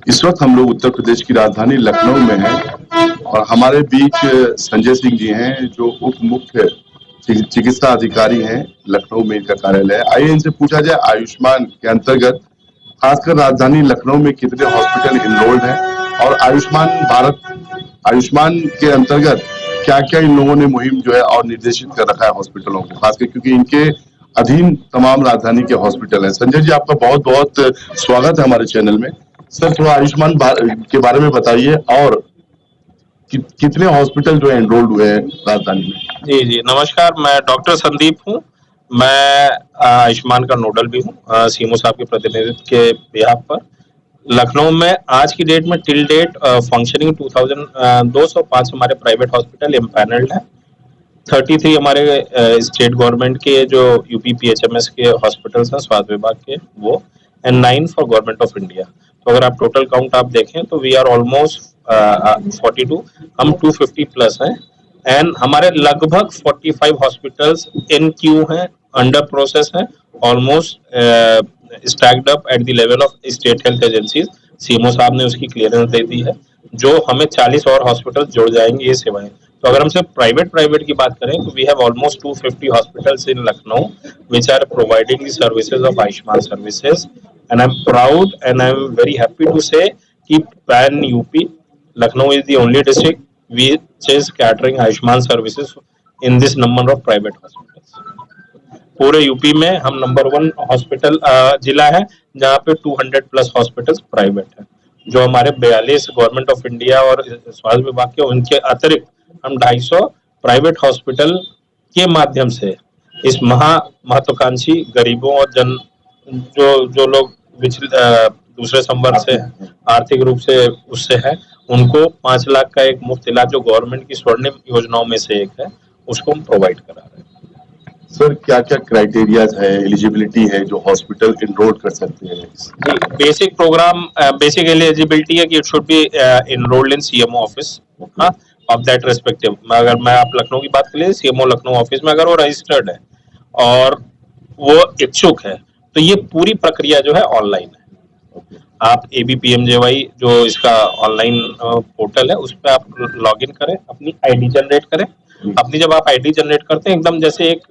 इस वक्त हम लोग उत्तर प्रदेश की राजधानी लखनऊ में हैं और हमारे बीच संजय सिंह जी हैं जो उप मुख्य चिकित्सा अधिकारी हैं। लखनऊ में इनका कार्यालय है। आइए इनसे पूछा जाए आयुष्मान के अंतर्गत खासकर राजधानी लखनऊ में कितने हॉस्पिटल इनरोल्ड हैं और आयुष्मान के अंतर्गत क्या क्या इन लोगों ने मुहिम जो है और निर्देशित कर रखा है हॉस्पिटलों को, खासकर क्योंकि इनके अधीन तमाम राजधानी के हॉस्पिटल हैं। संजय जी, आपका बहुत बहुत स्वागत है हमारे चैनल में। सर, थोड़ा आयुष्मान के बारे में बताइए और कितने हॉस्पिटल जो एनरोल्ड हुए हैं राजधानी में। जी नमस्कार, मैं डॉक्टर संदीप हूँ। मैं आयुष्मान का नोडल भी हूँ सीएमओ साहब के प्रतिनिधित्व के बिहाफ पर। लखनऊ में आज की डेट में टिल डेट फंक्शनिंग 205 हमारे प्राइवेट हॉस्पिटल इम्पैनल्ड है। 33 हमारे स्टेट गवर्नमेंट के जो यूपी पीएचएमएस के हॉस्पिटल्स हैं स्वास्थ्य विभाग के वो, and 9 for government of India. तो अगर आप टोटल काउंट आप देखें तो वी आर ऑलमोस्ट 42, हम 250 प्लस हैं। एंड हमारे लगभग 45 हॉस्पिटल्स इन क्यू हैं, अंडर प्रोसेस हैं, almost stacked up at the level of state health agencies. CMO साहब ने उसकी क्लियरेंस दे दी है, जो हमें 40 और हॉस्पिटल जुड़ जाएंगे ये सेवाएं। तो अगर हम सिर्फ प्राइवेट की बात करें तो we have almost 250 hospitals in Lucknow which are providing the services of Ayushman services. And I am proud and I am very happy to say कि pan UP Lucknow is the only district which is catering Ayushman services in this number of private hospitals. पूरे UP में हम number 1 hospital जिला है जहाँ पे 200 plus hospitals private है। जो हमारे 42 गवर्नमेंट ऑफ इंडिया और स्वास्थ्य विभाग के, उनके अतिरिक्त हम 250 प्राइवेट हॉस्पिटल के माध्यम से इस महत्वाकांक्षी गरीबों और जो लोग दूसरे संवर्ग से आर्थिक रूप से उससे है, उनको 5 लाख का एक मुफ्त इलाज जो गवर्नमेंट की स्वर्णिम योजनाओं में से एक है, उसको हम प्रोवाइड करा रहे हैं। सर, क्या क्या क्राइटेरियाज है, एलिजिबिलिटी है जो हॉस्पिटल इनरोल कर सकते हैं? बेसिक प्रोग्राम, बेसिक एलिजिबिलिटी है कि it should be enrolled in CMO office of that respective. अगर मैं आप लखनऊ की बात करें, सीएमओ लखनऊ ऑफिस में अगर वो रजिस्टर्ड है और वो इच्छुक है तो ये पूरी प्रक्रिया जो है ऑनलाइन है। आप ABPMJY जो इसका ऑनलाइन पोर्टल है उस पर आप लॉगिन करें, अपनी आईडी जनरेट करें। अपनी जब आप आईडी जनरेट करते हैं, एकदम जैसे एक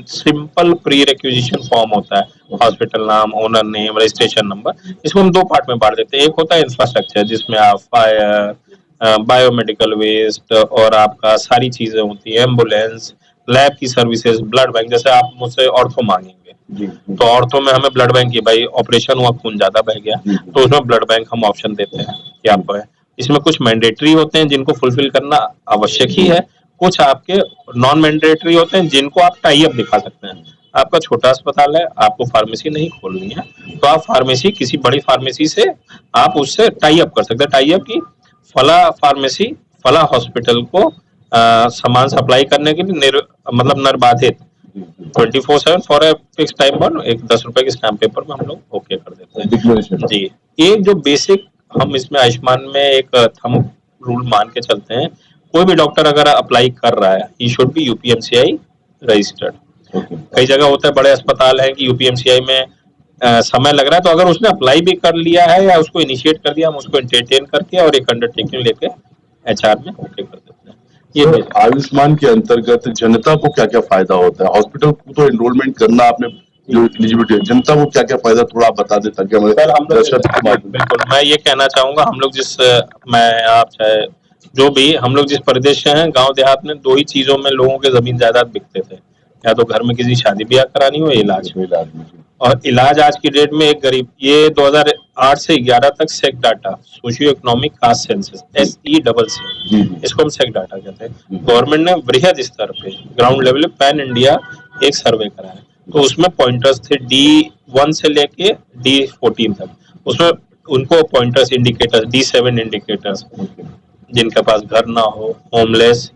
सिंपल प्री रिक्विजिशन फॉर्म होता है, हॉस्पिटल नाम, ओनर नेम, रजिस्ट्रेशन नंबर। इसको हम 2 पार्ट में बांट देते हैं। एक होता है इंफ्रास्ट्रक्चर जिसमें आप फायर, बायोमेडिकल वेस्ट और आपका सारी चीजें होती है, एम्बुलेंस, लैब की सर्विसेज, ब्लड बैंक। जैसे आप मुझसे ऑर्थो मांगेंगे तो ऑर्थो में हमें ब्लड बैंक की, भाई ऑपरेशन हुआ, खून ज्यादा बह गया, तो उसमें ब्लड बैंक हम ऑप्शन देते हैं कि आपको है। इसमें कुछ मैंडेटरी होते हैं जिनको फुलफिल करना आवश्यक ही है, कुछ आपके नॉन मैंडेटरी होते हैं जिनको आप टाई अप दिखा सकते हैं। आपका छोटा अस्पताल है, आपको फार्मेसी नहीं खोलनी है, तो आप फार्मेसी, किसी बड़ी फार्मेसी से आप उससे टाई अप कर सकते हैं। टाई अप की फला फार्मेसी फला हॉस्पिटल को सामान सप्लाई करने के लिए मतलब निर्बाधित 24/7 फॉर ए फिक्स टाइम पर एक 10 रुपए के स्टैम्प पेपर में हम लोग ओके कर देते हैं जी। एक जो बेसिक हम इसमें आयुष्मान में एक थंब रूल मान के चलते हैं, कोई भी डॉक्टर अगर अप्लाई कर रहा है, he should be UPMCI registered. कई जगह होता है, बड़े अस्पताल है कि UPMCI में समय लग रहा है, तो अगर उसने अप्लाई भी कर लिया है या उसको इनिशिएट कर दिया, हम उसको एंटरटेन करके और एक अंडरटेकिंग लेके HR में ओके कर देते हैं। ये आयुष्मान के अंतर्गत जनता को क्या क्या फायदा होता है? हॉस्पिटल को तो एनरोलमेंट करना, आपने जो एलिजिबिलिटी है, जनता को क्या क्या फायदा थोड़ा आप बता दें ताकि बिल्कुल मैं ये कहना चाहूंगा, हम लोग हम लोग जिस परिदृश्य हैं, गांव देहात में 2 ही चीजों में लोगों के जमीन जायदाद बिकते थे, या तो घर में किसी शादी ब्याह करानी हो, इलाज। और इलाज आज की डेट में एक गरीब, ये 2008 से 11 तक SECC data, socio economic caste census, SECC, इसको हम सेक डाटा कहते हैं। गवर्नमेंट ने बृहद स्तर पे ग्राउंड लेवल पे पैन इंडिया एक सर्वे कराया, तो उसमें पॉइंटर्स थे D1 से लेके D14 तक। उसमें उनको पॉइंटर्स, इंडिकेटर्स, D7 इंडिकेटर्स, जिनके पास घर ना हो, होमलेस,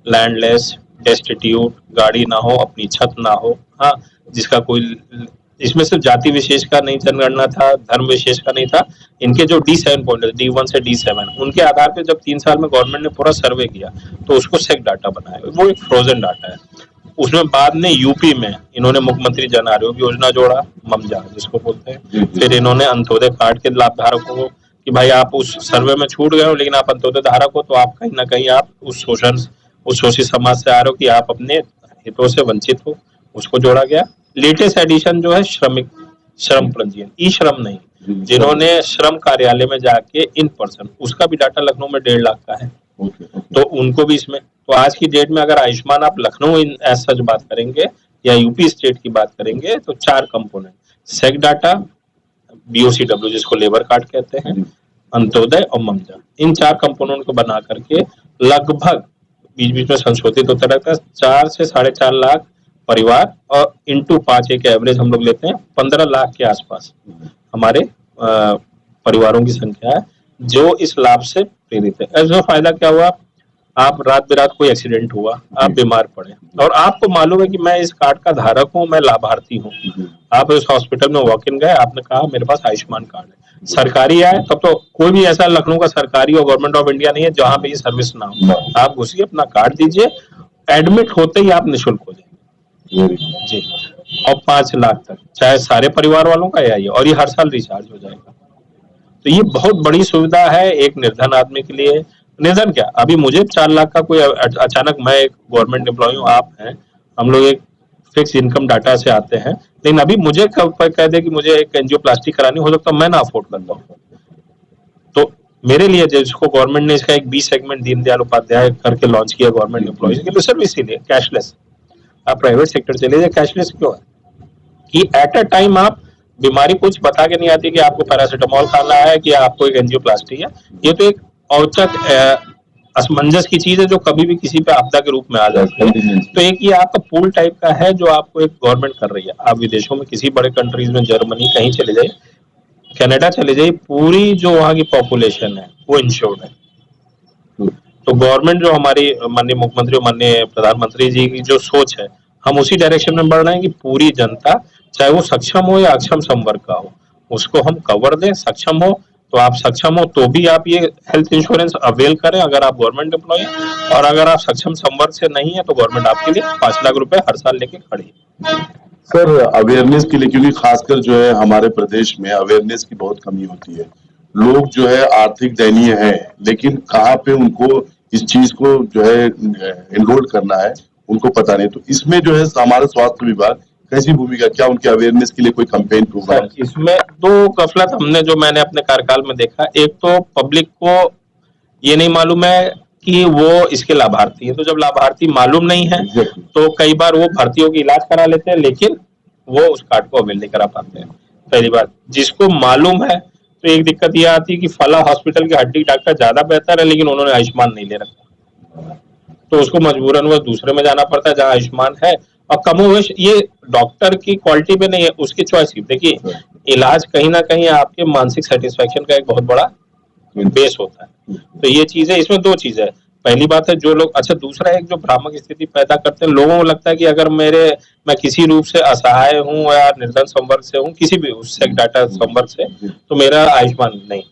लैंडलेस, डेस्टिट्यूट, गाड़ी ना हो, अपनी छत ना हो, हाँ, जिसका कोई, इसमें सिर्फ जाति विशेष का नहीं जनगणना था, धर्म विशेष का नहीं था। इनके जो D7 पॉइंट, D1 से D7, उनके आधार पे जब 3 साल में गवर्नमेंट ने पूरा सर्वे किया तो उसको सेक डाटा बनाया। वो एक फ्रोजन डाटा है। उसमें बाद में यूपी में इन्होंने मुख्यमंत्री जन आरोग्य योजना जोड़ा, ममजा जिसको बोलते हैं। फिर इन्होंने अंत्योदय कार्ड के लाभधारकों को कि भाई आप उस सर्वे में छूट गए हो लेकिन आप अंत्योदय धारक हो, तो आप कहीं ना कहीं आप उस शोषित समाज से आ रहे हो कि आप अपने हितों से वंचित हो, उसको जोड़ा गया। लेटेस्ट एडिशन जो है श्रम पंजीयन, ई श्रम नहीं, जिन्होंने श्रम कार्यालय में जाके इन पर्सन, उसका भी डाटा लखनऊ में 1.5 लाख का है, तो उनको भी इसमें। तो आज की डेट में अगर आयुष्मान आप लखनऊ इन एज सच बात करेंगे या यूपी स्टेट की बात करेंगे तो 4 कंपोनेंट, सेक डाटा, BOCW जिसको लेबर कार्ड कहते हैं, अंत्योदय और ममजा, इन 4 कंपोनेंट को बना करके लगभग बीच बीच में संशोधित होता रहता है, 4 से 4.5 लाख परिवार और इंटू 5 एक एवरेज हम लोग लेते हैं, 15 लाख के आसपास हमारे परिवारों की संख्या है जो इस लाभ से प्रेरित है। इसमें फायदा क्या हुआ, आप रात बिरात कोई एक्सीडेंट हुआ, आप बीमार पड़े और आपको मालूम है कि मैं इस कार्ड का धारक हूं, मैं लाभार्थी हूं, आप उस हॉस्पिटल में वॉक इन गए, आपने कहा मेरे पास आयुष्मान कार्ड है, सरकारी है, तब तो कोई भी ऐसा लखनऊ का सरकारी और गवर्नमेंट ऑफ इंडिया नहीं है जहां पे ये सर्विस ना हो, आप घुसिए, अपना कार्ड दीजिए, एडमिट होते ही आप निःशुल्क हो जाएंगे जी, और 5 लाख तक, चाहे सारे परिवार वालों का या ये, और ये हर साल रिचार्ज हो जाएगा। तो ये बहुत बड़ी सुविधा है एक निर्धन आदमी के लिए। निर्धन क्या, अभी मुझे 4 लाख का कोई अचानक, मैं एक गवर्नमेंट एम्प्लॉय हूँ, आप हैं, हम लोग एक फिक्स इनकम डाटा से आते हैं, लेकिन अभी मुझे कह दे कि मुझे एक एंजियोप्लास्टी करानी, हो सकता है मैं ना अफोर्ड कर पाऊँ, तो मेरे लिए जिसको गवर्नमेंट ने इसका एक बी सेगमेंट दीनदयाल उपाध्याय करके लॉन्च किया गवर्नमेंट एम्प्लॉयज के लिए, सर्विस के लिए कैशलेस, आप प्राइवेट सेक्टर चले जाए, कैशलेस क्यों है कि एट अ टाइम आप बीमारी कुछ बता के नहीं आती कि आपको पैरासिटामोल खाना है कि आपको एक एंजियोप्लास्टी है, ये तो एक औचक असमंजस की चीज है जो कभी भी किसी पे आपदा के रूप में आ जाती है। तो एक ये आपका पूल टाइप का है जो आपको एक गवर्नमेंट कर रही है। आप विदेशों में किसी बड़े कंट्रीज में, जर्मनी कहीं चले जाइए, कनाडा चले जाइए, पूरी जो वहाँ की पॉपुलेशन है वो इंश्योर्ड है। तो गवर्नमेंट जो हमारी माननीय मुख्यमंत्री और माननीय प्रधानमंत्री जी की जो सोच है, हम उसी डायरेक्शन में बढ़ रहे हैं कि पूरी जनता, चाहे वो सक्षम हो या अक्षम संवर्ग का हो, उसको हम कवर दें। सक्षम हो तो आप सक्षम हो तो भी आप ये हेल्थ इंश्योरेंस अवेल करें अगर आप गवर्नमेंट एम्प्लॉय, और अगर आप सक्षम संवर्ग से नहीं है तो गवर्नमेंट आपके लिए 5 लाख रुपए हर साल लेके खड़ी है। सर अवेयरनेस के लिए, क्योंकि खासकर जो है हमारे प्रदेश में अवेयरनेस की बहुत कमी होती है, लोग जो है आर्थिक दयनीय है, लेकिन कहाँ पे उनको इस चीज को जो है एनरोल करना है उनको पता नहीं। तो इसमें जो है हमारा स्वास्थ्य विभाग कैसी भूमिका, क्या उनके अवेयरनेस के लिए कोई कैंपेन प्रोग्राम? इसमें दो गफलत हमने जो मैंने अपने कार्यकाल में देखा, एक तो पब्लिक को ये नहीं मालूम है कि वो इसके लाभार्थी है, तो जब लाभार्थी मालूम नहीं है तो कई बार वो भर्तियों की इलाज करा लेते हैं लेकिन वो उस कार्ड को अवेल नहीं करा पाते हैं। पहली बात, जिसको मालूम है तो एक दिक्कत ये आती है कि फला हॉस्पिटल के हड्डी डॉक्टर ज्यादा बेहतर है लेकिन उन्होंने आयुष्मान नहीं ले रखा, तो उसको मजबूरन वो दूसरे में जाना पड़ता है जहाँ आयुष्मान है। और कमोवेश ये डॉक्टर की क्वालिटी पे नहीं है, उसकी चॉइस की। देखिए, इलाज कहीं ना कहीं आपके मानसिक सेटिस्फेक्शन का एक बहुत बड़ा बेस होता है। तो ये चीजें, इसमें 2 चीजें है। पहली बात है जो लोग, अच्छा दूसरा एक जो भ्रामक स्थिति पैदा करते हैं, लोगों को लगता है कि अगर मैं किसी रूप से असहाय हूँ या निर्धन संवर्ग से हूँ, किसी भी सेक डाटा संवर्ग से, तो मेरा आयुष्मान नहीं।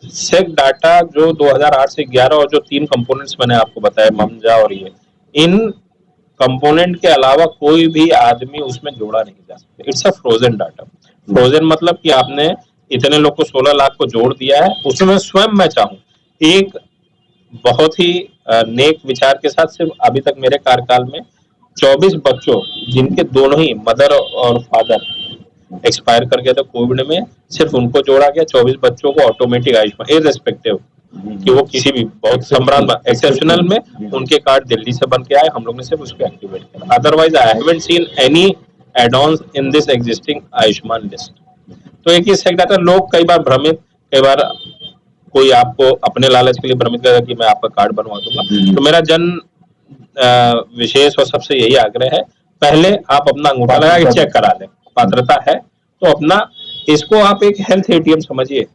सेक डाटा जो 2008 से 11 और जो 3 कंपोनेंट्स मैंने आपको बताया, ममजा और ये, इन कंपोनेंट के अलावा कोई भी आदमी उसमें जोड़ा नहीं जा सकता। It's a frozen data. Frozen मतलब कि आपने इतने लोग को 16 लाख को जोड़ दिया है, उसमें स्वयं मैं चाहूँ एक बहुत ही नेक विचार के साथ, सिर्फ अभी तक मेरे कार्यकाल में 24 बच्चों जिनके दोनों ही मदर और फादर एक्सपायर कर गए थे कोविड में, सिर्फ उनको जोड़ा गया। 24 बच्चों को ऑटोमेटिक आयुष्मान, इररिस्पेक्टिव कि वो किसी भी बहुत संभ्रांत एक्सेप्शनल में उनके कार्ड दिल्ली से बन के आए, हम लोग ने सिर्फ उसको एक्टिवेट किया। Otherwise I haven't seen any add-ons in this existing Ayushman list. तो एक ही सेक डाटा, लोग कई बार भ्रमित, कई बार कोई आपको अपने लालच के लिए भ्रमित करेगा कि मैं आपका कार्ड बनवा दूंगा। तो मेरा विशेष और सबसे यही आग्रह है, पहले आप अपना अंगूठा लगा के चेक करा लें, पात्रता है तो अपना, इसको आप एक हेल्थ एटीएम समझिए।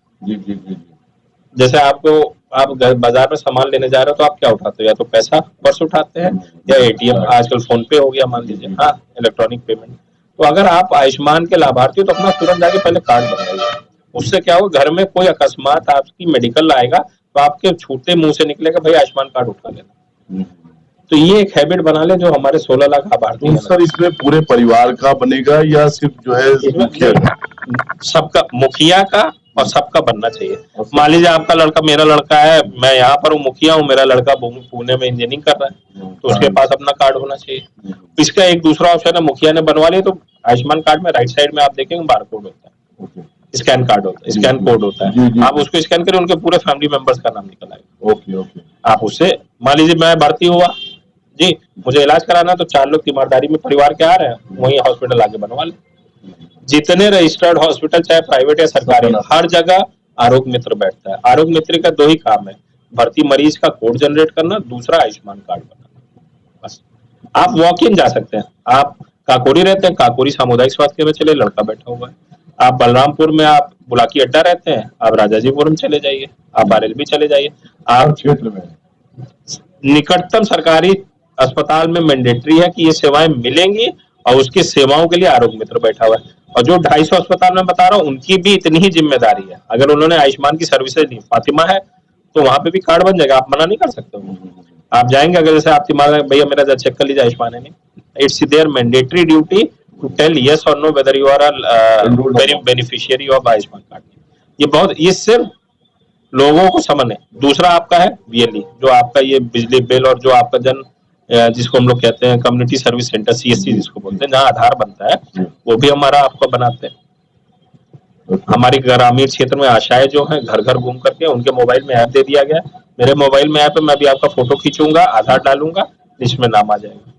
जैसे आप बाजार में सामान लेने जा रहे हो तो आप क्या उठाते हो, या तो पैसा पर्स उठाते हैं या एटीएम, आजकल फोन पे हो गया मान लीजिए, हाँ, इलेक्ट्रॉनिक पेमेंट। तो अगर आप आयुष्मान के लाभार्थी हो तो अपना तुरंत जाके पहले कार्ड बनवाइए। उससे क्या होगा, घर में कोई अकस्मात आपकी मेडिकल आएगा तो आपके छूटते मुंह से निकलेगा भाई आयुष्मान कार्ड उठा लेना। तो ये एक हैबिट बना ले जो हमारे 16 लाख लाभार्थी हैं। सर इसमें पूरे परिवार का बनेगा या सिर्फ जो है मुखिया का? सबका, मुखिया का और सबका बनना चाहिए। मान लीजिए आपका लड़का, मेरा लड़का है, मैं यहाँ पर हूँ, मुखिया हूँ, मेरा लड़का पुणे में इंजीनियरिंग कर रहा है, तो उसके पास अपना कार्ड होना चाहिए। इसका एक दूसरा ऑप्शन है, मुखिया ने बनवा लिया तो आयुष्मान कार्ड में राइट साइड में आप देखेंगे बारकोड होता है, स्कैन कार्ड होता है, स्कैन कोड होता है, आप उसको स्कैन करें, उनके पूरे फैमिली मेंबर्स का नाम निकल आएगा। Okay okay. आप उससे, मान लीजिए मैं भर्ती हुआ जी, मुझे इलाज कराना है, तो 4 लोग तीमारदारी में परिवार के आ रहे हैं, वही हॉस्पिटल आके बनवा ले। जितने रजिस्टर्ड हॉस्पिटल चाहे प्राइवेट या सरकारी, हर जगह आरोग्य मित्र बैठता है। आरोग्य मित्र का 2 ही काम है, भर्ती मरीज का कोड जनरेट करना, दूसरा आयुष्मान कार्ड बनाना। बस आप वॉक इन जा सकते हैं। आप काकोरी रहते हैं, काकोरी सामुदायिक स्वास्थ्य केंद्र चले, लड़का बैठा हुआ है। आप बलरामपुर में, आप बुलाकी अड्डा रहते हैं, आप राजाजीपुरम चले जाइए, आप आरएलबी चले जाइए। आप क्षेत्र में निकटतम सरकारी अस्पताल में मैंडेटरी है कि ये सेवाएं मिलेंगी, और उसकी सेवाओं के लिए आरोग्य मित्र बैठा हुआ है। और जो 250 अस्पताल में बता रहा हूँ, उनकी भी इतनी ही जिम्मेदारी है। अगर उन्होंने आयुष्मान की सर्विसेज ली, फातिमा है, तो वहां पे भी कार्ड बन जाएगा, आप मना नहीं कर सकते हो। आप जाएंगे, अगर जैसे आप भैया मेरा चेक कर लीजिए आयुष्मान है नहीं, it's their mandatory duty to tell yes और no whether you are beneficiary of Ayushman card. ये बहुत, ये सिर्फ लोगों को समझने। दूसरा आपका है वीएलई, जो आपका ये बिजली बिल और जो आपका जिसको हम लोग कहते हैं कम्युनिटी सर्विस सेंटर, सीएससी जिसको बोलते हैं, जहाँ आधार बनता है, वो भी हमारा आपका बनाते हैं। हमारे ग्रामीण क्षेत्र में आशाएं जो हैं, घर घर घूम करके उनके मोबाइल में ऐप दे दिया गया है। मेरे मोबाइल में ऐप है, मैं भी आपका फोटो खींचूंगा, आधार डालूंगा, लिस्ट में नाम आ जाएगा।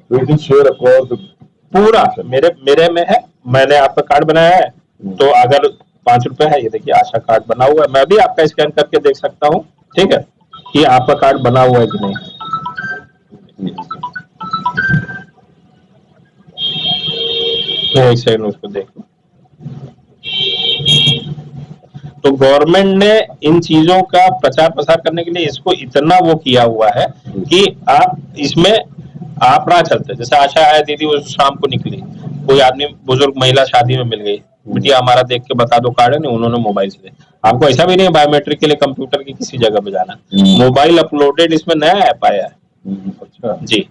पूरा मेरे में है, मैंने आपका कार्ड बनाया है, तो अगर 5 रुपए है, ये देखिए आशा कार्ड बना हुआ है, मैं भी आपका स्कैन करके देख सकता हूँ, ठीक है, कि आपका कार्ड बना हुआ है कि नहीं। तो एक सेकंड उसको देख लो। तो गवर्नमेंट ने इन चीजों का प्रचार प्रसार करने के लिए इसको इतना वो किया हुआ है कि आप इसमें आप राह चलते, जैसे आशा है दीदी, वो शाम को निकली, कोई आदमी बुजुर्ग महिला शादी में मिल गई, बिटिया हमारा देख के बता दो कार्ड है नहीं, उन्होंने मोबाइल से दे। आपको ऐसा भी नहीं है बायोमेट्रिक के लिए कंप्यूटर की किसी जगह पे जाना, मोबाइल अपलोडेड, इसमें नया ऐप आया है। अच्छा जी।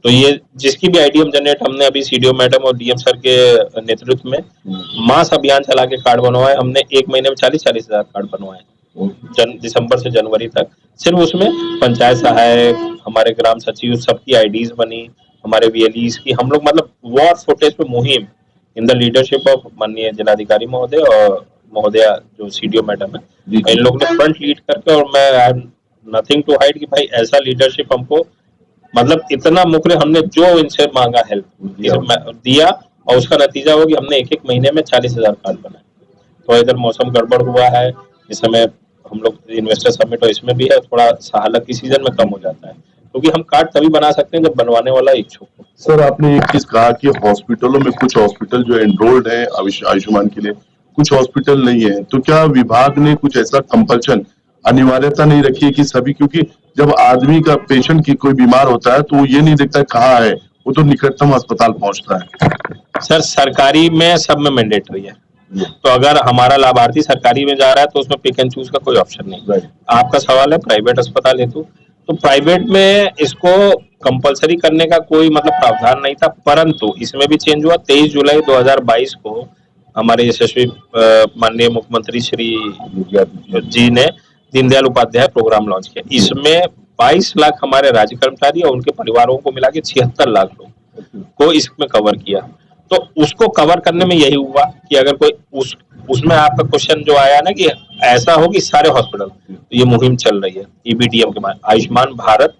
तो ये जिसकी भी आईडीएम जनरेट, हमने अभी सीडीओ मैडम और डीएम सर के नेतृत्व में मास अभियान चला के कार्ड बनवाए। हमने 1 महीने में 40-40 हजार कार्ड बनवाए, दिसंबर से जनवरी तक। सिर्फ उसमें पंचायत सहायक, हमारे ग्राम सचिव, सबकी आईडीज बनी, हमारे वीएलईज की। हम लोग मतलब वॉर फुटेज पे मुहिम इन द लीडरशिप ऑफ माननीय जिलाधिकारी महोदय और महोदया जो सीडीओ मैडम है, इन लोगों ने फ्रंट लीड करके, और मैं I am nothing to hide कि भाई ऐसा लीडरशिप हमको, मतलब इतना मुखर, हमने जो इनसे मांगा हेल्प दिया, और उसका नतीजा हो कि हमने 1-1 महीने में 40,000 कार्ड बनाए। तो इधर मौसम गड़बड़ हुआ है इस समय, हम लोग इन्वेस्टर समिट और इसमें भी है, थोड़ा हालत की सीजन में कम हो जाता है, क्योंकि हम कार्ड तभी बना सकते हैं जब बनवाने वाला इच्छुक हो। सर, आपने एक चीज कहा कि हॉस्पिटलों में कुछ हॉस्पिटल जो एनरोल्ड है आयुष्मान के लिए, कुछ हॉस्पिटल नहीं है, तो क्या विभाग ने कुछ ऐसा कंपल्शन, अनिवार्यता नहीं रखी है कि सभी, क्योंकि जब आदमी का, पेशेंट की कोई बीमार होता है तो वो ये नहीं देखता कहाँ है, वो तो निकटतम अस्पताल पहुंचता है। सर, सरकारी में सब में मैंडेटरी है, तो अगर हमारा लाभार्थी सरकारी में जा रहा है तो उसमें पिक एंड चूज का कोई ऑप्शन नहीं। आपका सवाल है प्राइवेट अस्पताल हेतु, तो प्राइवेट में इसको कंपलसरी करने का कोई मतलब प्रावधान नहीं था, परंतु इसमें भी चेंज हुआ। 23 जुलाई 2022 को हमारे यशस्वी माननीय मुख्यमंत्री श्री जी ने दीनदयाल उपाध्याय प्रोग्राम लॉन्च किया। इसमें 22 लाख हमारे राज्य कर्मचारी और उनके परिवारों को मिला के 76 लाख लोग को इसमें कवर किया। तो उसको कवर करने में यही हुआ कि अगर कोई उसमें आपका क्वेश्चन जो आया ना कि ऐसा हो कि सारे हॉस्पिटल, तो ये मुहिम चल रही है ईबीडीएम के बाद, आयुष्मान भारत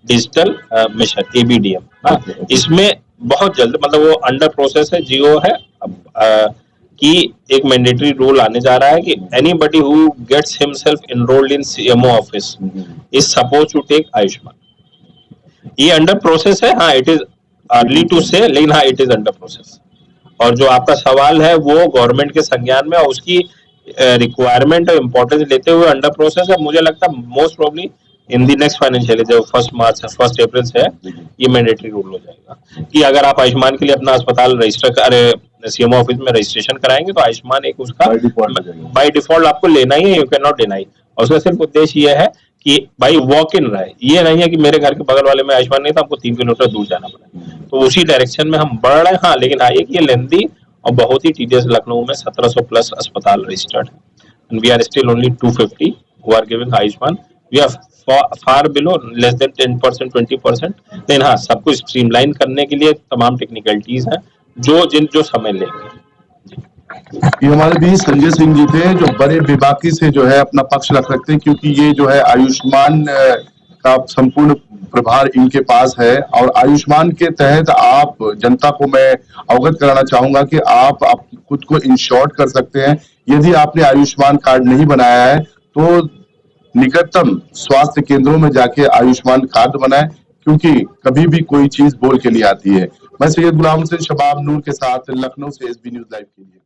डिजिटल मिशन, ईबीडीएम। इसमें बहुत जल्द, मतलब वो अंडर प्रोसेस है, जियो है अब, कि एक मैंडेटरी रूल आने जा रहा है कि anybody who gets himself enrolled in CMO office is suppose to take Ayushman. ये अंडर प्रोसेस है, हाँ, इट इज अर्ली टू से, लेकिन हाँ, इट इज अंडर प्रोसेस। और जो आपका सवाल है वो गवर्नमेंट के संज्ञान में, और उसकी रिक्वायरमेंट और इम्पोर्टेंस लेते हुए अंडर प्रोसेस है। मुझे लगता है most probably in the next financial, जो 1 अप्रैल से है, ये मैंडेटरी रूल हो जाएगा कि अगर आप आयुष्मान के लिए अपना अस्पताल रजिस्टर, सीएमओ ऑफिस में रजिस्ट्रेशन कराएंगे तो आयुष्मान एक उसका बाय डिफॉल्ट आपको लेना ही है, यू कैन नॉट डिनाई। और उसका सिर्फ उद्देश्य ये है कि भाई वॉक इन रहे, ये नहीं है कि मेरे घर के बगल वाले में आयुष्मान नहीं था, हमको 3 किलोमीटर दूर जाना पड़ा। तो उसी डायरेक्शन में हम बढ़ रहे हैं। हाँ, लेकिन हाँ, एक ये लेंदी और बहुत ही टीडियस, लखनऊ में 1700 प्लस अस्पताल रजिस्टर्ड है, and we are still only 250 who are giving Ayushman. We are far below, less than 10%, 20%. लेकिन हाँ, सब कुछ स्ट्रीमलाइन करने के लिए तमाम टेक्निकलिटीज हैं जो समय लेंगे। ये हमारे बीच संजय सिंह जी थे, जो बड़े बेबाकी से जो है अपना पक्ष रख रखते हैं, क्योंकि ये जो है आयुष्मान का संपूर्ण प्रभार इनके पास है। और आयुष्मान के तहत आप जनता को मैं अवगत कराना चाहूंगा कि आप खुद को इंश्योर्ड कर सकते हैं। यदि आपने आयुष्मान कार्ड नहीं बनाया है तो निकटतम स्वास्थ्य केंद्रों में जाके आयुष्मान कार्ड बनाएं, क्योंकि कभी भी कोई चीज बोल के नहीं आती है। मैं सैयद गुलाम हुसैन शबाब नूर के साथ लखनऊ से SB न्यूज लाइव के लिए।